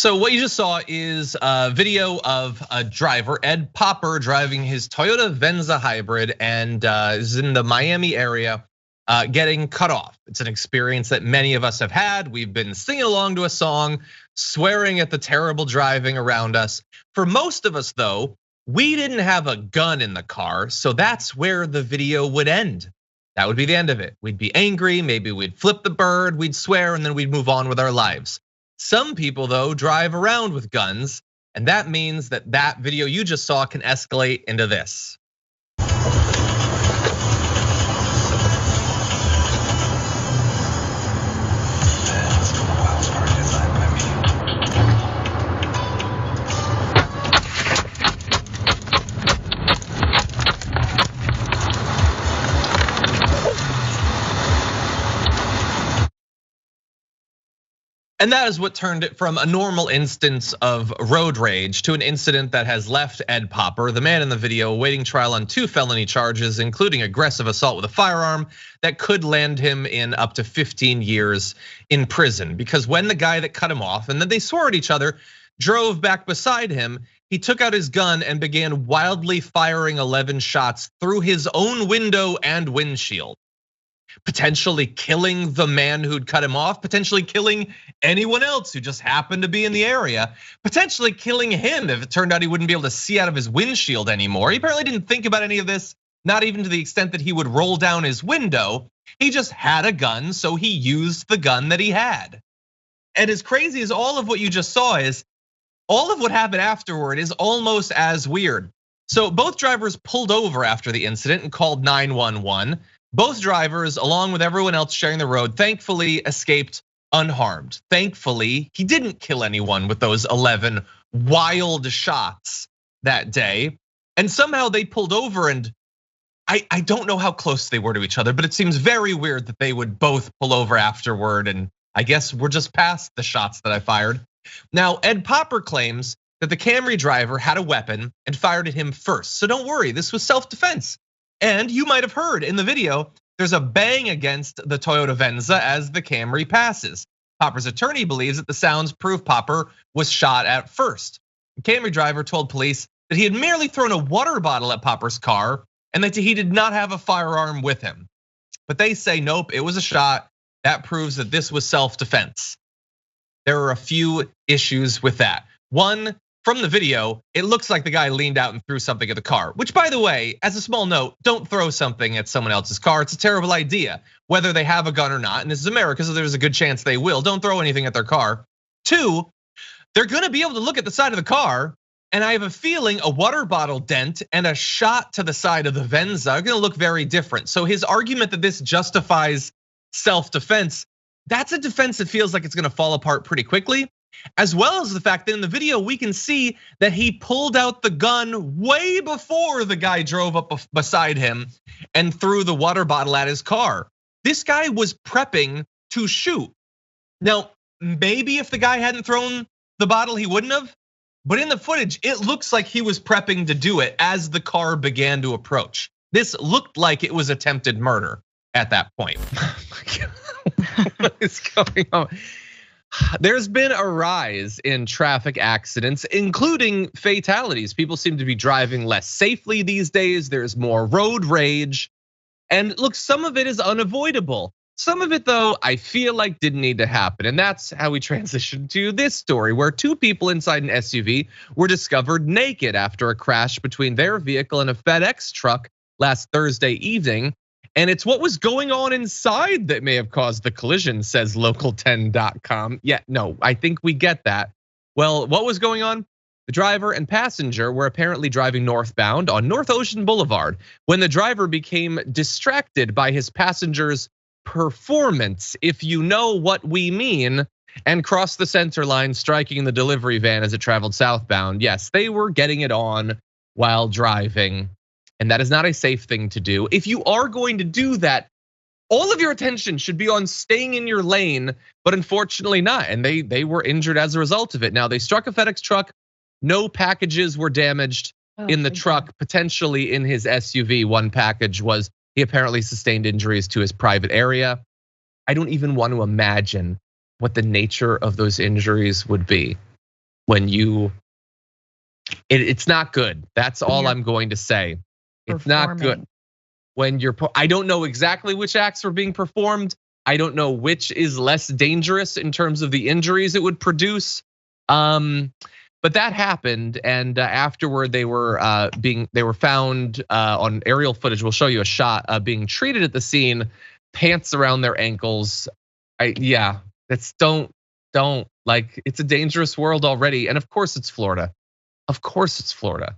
So what you just saw is a video of a driver, Ed Popper, driving his Toyota Venza hybrid and is in the Miami area getting cut off. It's an experience that many of us have had. We've been singing along to a song, swearing at the terrible driving around us. For most of us though, we didn't have a gun in the car, so that's where the video would end. That would be the end of it. We'd be angry, maybe we'd flip the bird, we'd swear, and then we'd move on with our lives. Some people though drive around with guns, and that means that video you just saw can escalate into this. And that is what turned it from a normal instance of road rage to an incident that has left Ed Popper, the man in the video, awaiting trial on 2 felony charges, including aggressive assault with a firearm that could land him in up to 15 years in prison. Because when the guy that cut him off, and then they swore at each other, drove back beside him, he took out his gun and began wildly firing 11 shots through his own window and windshield, potentially killing the man who'd cut him off, potentially killing anyone else who just happened to be in the area, potentially killing him if it turned out he wouldn't be able to see out of his windshield anymore. He apparently didn't think about any of this, not even to the extent that he would roll down his window. He just had a gun, so he used the gun that he had. And as crazy as all of what you just saw is, all of what happened afterward is almost as weird. So both drivers pulled over after the incident and called 911. Both drivers, along with everyone else sharing the road, thankfully escaped unharmed. Thankfully, he didn't kill anyone with those 11 wild shots that day. And somehow they pulled over, and I don't know how close they were to each other, but it seems very weird that they would both pull over afterward. And I guess we're just past the shots that I fired. Now, Ed Popper claims that the Camry driver had a weapon and fired at him first. So don't worry, this was self-defense. And you might have heard in the video, there's a bang against the Toyota Venza as the Camry passes. Popper's attorney believes that the sounds prove Popper was shot at first. The Camry driver told police that he had merely thrown a water bottle at Popper's car and that he did not have a firearm with him. But they say, nope, it was a shot. That proves that this was self-defense. There are a few issues with that. One, from the video, it looks like the guy leaned out and threw something at the car, which, by the way, as a small note, don't throw something at someone else's car. It's a terrible idea, whether they have a gun or not. And this is America, so there's a good chance they will. Don't throw anything at their car. 2, they're gonna be able to look at the side of the car, and I have a feeling a water bottle dent and a shot to the side of the Venza are gonna look very different. So his argument that this justifies self-defense, that's a defense that feels like it's gonna fall apart pretty quickly. As well as the fact that in the video, we can see that he pulled out the gun way before the guy drove up beside him and threw the water bottle at his car. This guy was prepping to shoot. Now, maybe if the guy hadn't thrown the bottle, he wouldn't have. But in the footage, it looks like he was prepping to do it as the car began to approach. This looked like it was attempted murder at that point. Oh my God. What is going on? There's been a rise in traffic accidents, including fatalities. People seem to be driving less safely these days. There's more road rage. And look, some of it is unavoidable. Some of it, though, I feel like didn't need to happen. And that's how we transition to this story, where 2 people inside an SUV were discovered naked after a crash between their vehicle and a FedEx truck last Thursday evening. And it's what was going on inside that may have caused the collision, says local10.com. Yeah, no, I think we get that. Well, what was going on? The driver and passenger were apparently driving northbound on North Ocean Boulevard when the driver became distracted by his passenger's performance, if you know what we mean, and crossed the center line, striking the delivery van as it traveled southbound. Yes, they were getting it on while driving. And that is not a safe thing to do. If you are going to do that, all of your attention should be on staying in your lane, but unfortunately not. And they were injured as a result of it. Now, they struck a FedEx truck. No packages were damaged in the truck, potentially in his SUV. One package was, he apparently sustained injuries to his private area. I don't even want to imagine what the nature of those injuries would be. when it's not good. That's all I'm going to say. It's not good when I don't know exactly which acts were being performed. I don't know which is less dangerous in terms of the injuries it would produce. But that happened, and afterward they were found on aerial footage. We'll show you a shot being treated at the scene, pants around their ankles. That's don't like, it's a dangerous world already, and of course it's Florida. Of course it's Florida.